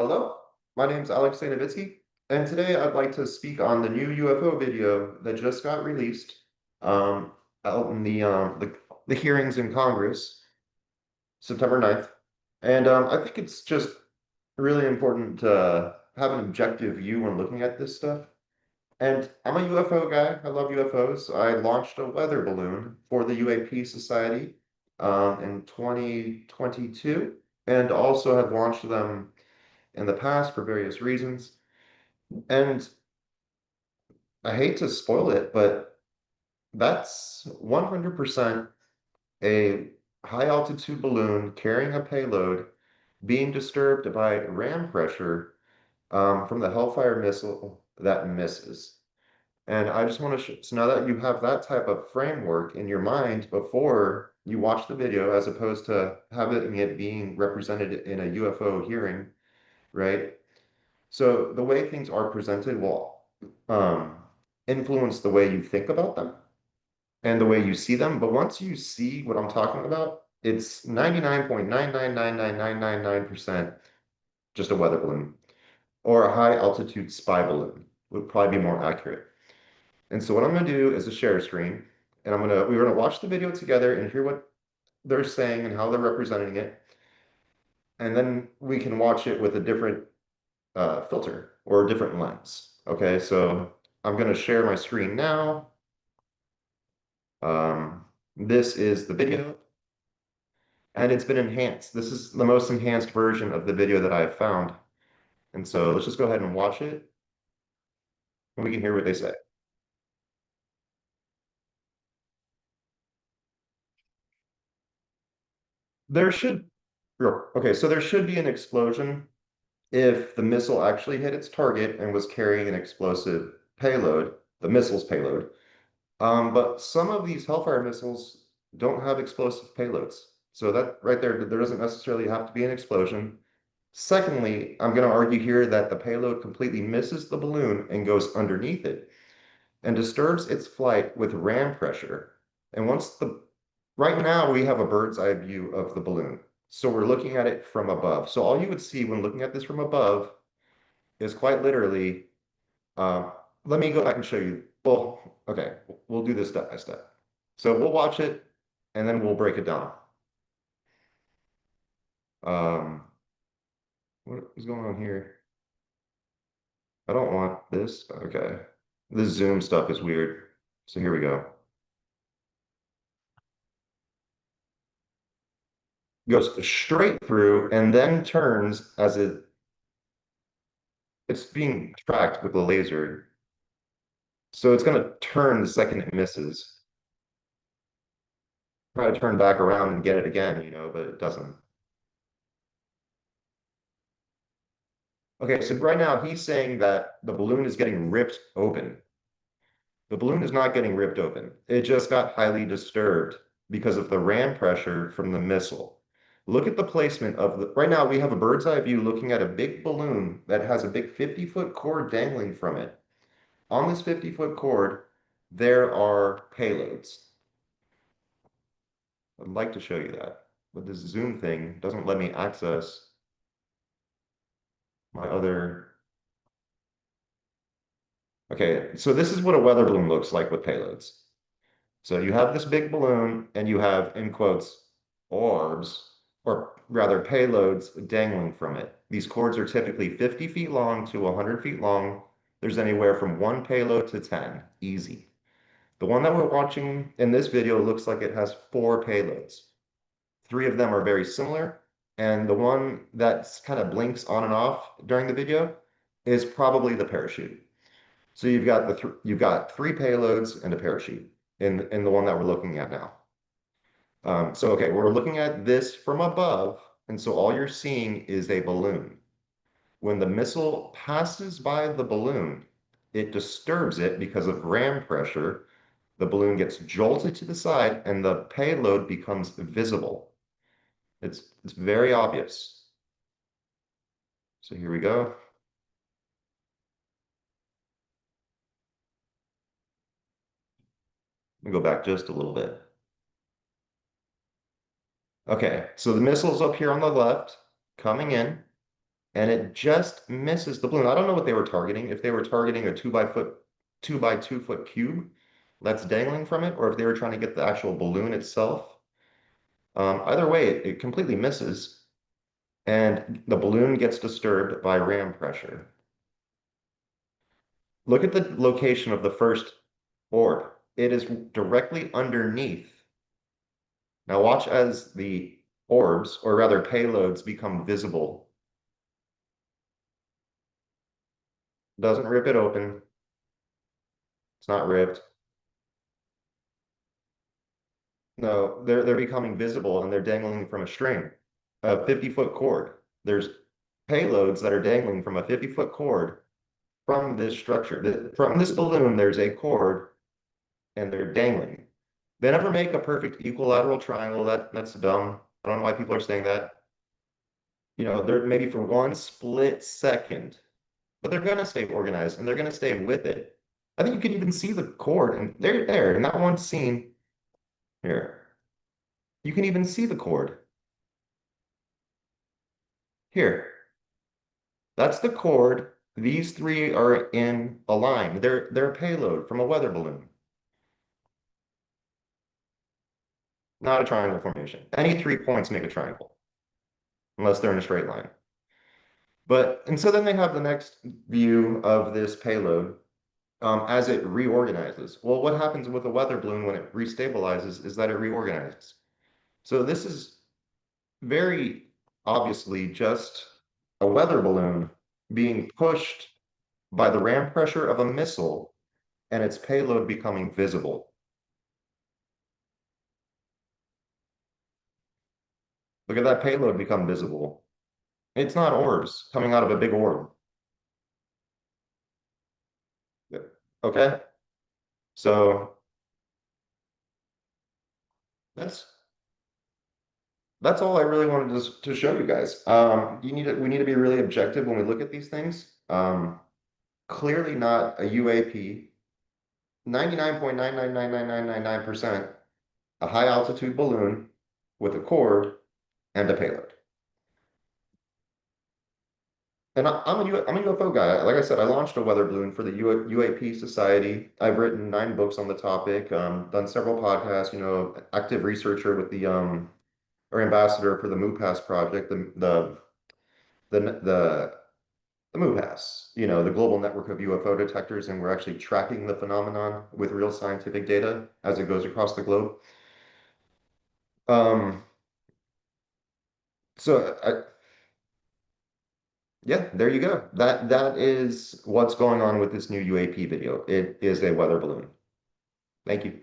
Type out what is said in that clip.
Hello, my name is Alex Stanovitsky, and today I'd like to speak on the new UFO video that just got released um, out in the hearings in Congress, September 9th. And I think it's just really important to have an objective view when looking at this stuff. And I'm a UFO guy. I love UFOs. I launched a weather balloon for the UAP Society in 2022, and also have launched them in the past for various reasons. And I hate to spoil it, but that's 100% a high altitude balloon carrying a payload being disturbed by ram pressure from the Hellfire missile that misses. And I just want to so now that you have that type of framework in your mind before you watch the video, as opposed to having it being represented in a UFO hearing, right? So the way things are presented will um, influence the way you think about them and the way you see them. But once you see what I'm talking about, it's 99.9999999% just a weather balloon or a high altitude spy balloon would probably be more accurate. And so what I'm going to do is a share screen, and we're going to watch the video together and hear what they're saying and how they're representing it. And then we can watch it with a different filter or a different lens. Okay, so I'm going to share my screen now. This is the video, and it's been enhanced. This is the most enhanced version of the video that I've found. And so let's just go ahead and watch it, and we can hear what they say. There should, okay, so there should be an explosion if the missile actually hit its target and was carrying an explosive payload, the missile's payload. But some of these Hellfire missiles don't have explosive payloads. So that right there doesn't necessarily have to be an explosion. Secondly, I'm going to argue here that the payload completely misses the balloon and goes underneath it and disturbs its flight with ram pressure. And right now we have a bird's eye view of the balloon. So we're looking at it from above. So all you would see when looking at this from above is quite literally, uh, let me go back and show you. Well, okay, we'll do this step by step. So we'll watch it and then we'll break it down. Um, what is going on here? I don't want this. Okay. This Zoom stuff is weird. So here we go. Goes straight through and then turns as it's being tracked with a laser. So it's going to turn the second it misses. Try to turn back around and get it again, but it doesn't. Okay, so right now he's saying that the balloon is getting ripped open. The balloon is not getting ripped open. It just got highly disturbed because of the ram pressure from the missile. Look at the placement right now we have a bird's eye view looking at a big balloon that has a big 50-foot cord dangling from it. On this 50-foot cord, there are payloads. I'd like to show you that, but this Zoom thing doesn't let me access my other. Okay, so this is what a weather balloon looks like with payloads. So you have this big balloon and you have, in quotes, orbs, or rather payloads dangling from it. These cords are typically 50 feet long to 100 feet long. There's anywhere from one payload to 10, easy. The one that we're watching in this video looks like it has 4 payloads. 3 of them are very similar, and the one that kind of blinks on and off during the video is probably the parachute. So you've got 3 payloads and a parachute in the one that we're looking at now. So okay, we're looking at this from above, and so all you're seeing is a balloon. When the missile passes by the balloon, it disturbs it because of ram pressure. The balloon gets jolted to the side, and the payload becomes visible. It's very obvious. So here we go. Let me go back just a little bit. Okay, so the missile's up here on the left, coming in, and it just misses the balloon. I don't know what they were targeting. If they were targeting a 2 by 2 foot cube that's dangling from it, or if they were trying to get the actual balloon itself. Either way, it completely misses, and the balloon gets disturbed by ram pressure. Look at the location of the first orb. It is directly underneath. Now watch as the orbs, or rather payloads, become visible. Doesn't rip it open. It's not ripped. No, they're becoming visible and they're dangling from a string, a 50-foot cord. There's payloads that are dangling from a 50-foot cord from this structure. From this balloon, there's a cord and they're dangling. They never make a perfect equilateral triangle. That's dumb. I don't know why people are saying that. They're maybe for one split second, but they're gonna stay organized and they're gonna stay with it. I think you can even see the cord, and they're there in that one scene here. You can even see the cord here. That's the cord. These three are in a line. They're a payload from a weather balloon, not a triangle formation. Any 3 points make a triangle, unless they're in a straight line. And so then they have the next view of this payload as it reorganizes. Well, what happens with a weather balloon when it restabilizes is that it reorganizes. So this is very obviously just a weather balloon being pushed by the ram pressure of a missile and its payload becoming visible. Look at that payload become visible. It's not orbs coming out of a big orb. Okay, so that's that's all I really wanted to show you guys. We need to be really objective when we look at these things. Clearly not a UAP. 99.9999999% a high altitude balloon with a cord and a payload. And I'm a UFO guy. Like I said, I launched a weather balloon for the UAP Society. I've written 9 books on the topic, done several podcasts, active researcher with or ambassador for the MUPAS project, the MUPAS, the global network of UFO detectors, and we're actually tracking the phenomenon with real scientific data as it goes across the globe. Um, so yeah, there you go. That is what's going on with this new UAP video. It is a weather balloon. Thank you.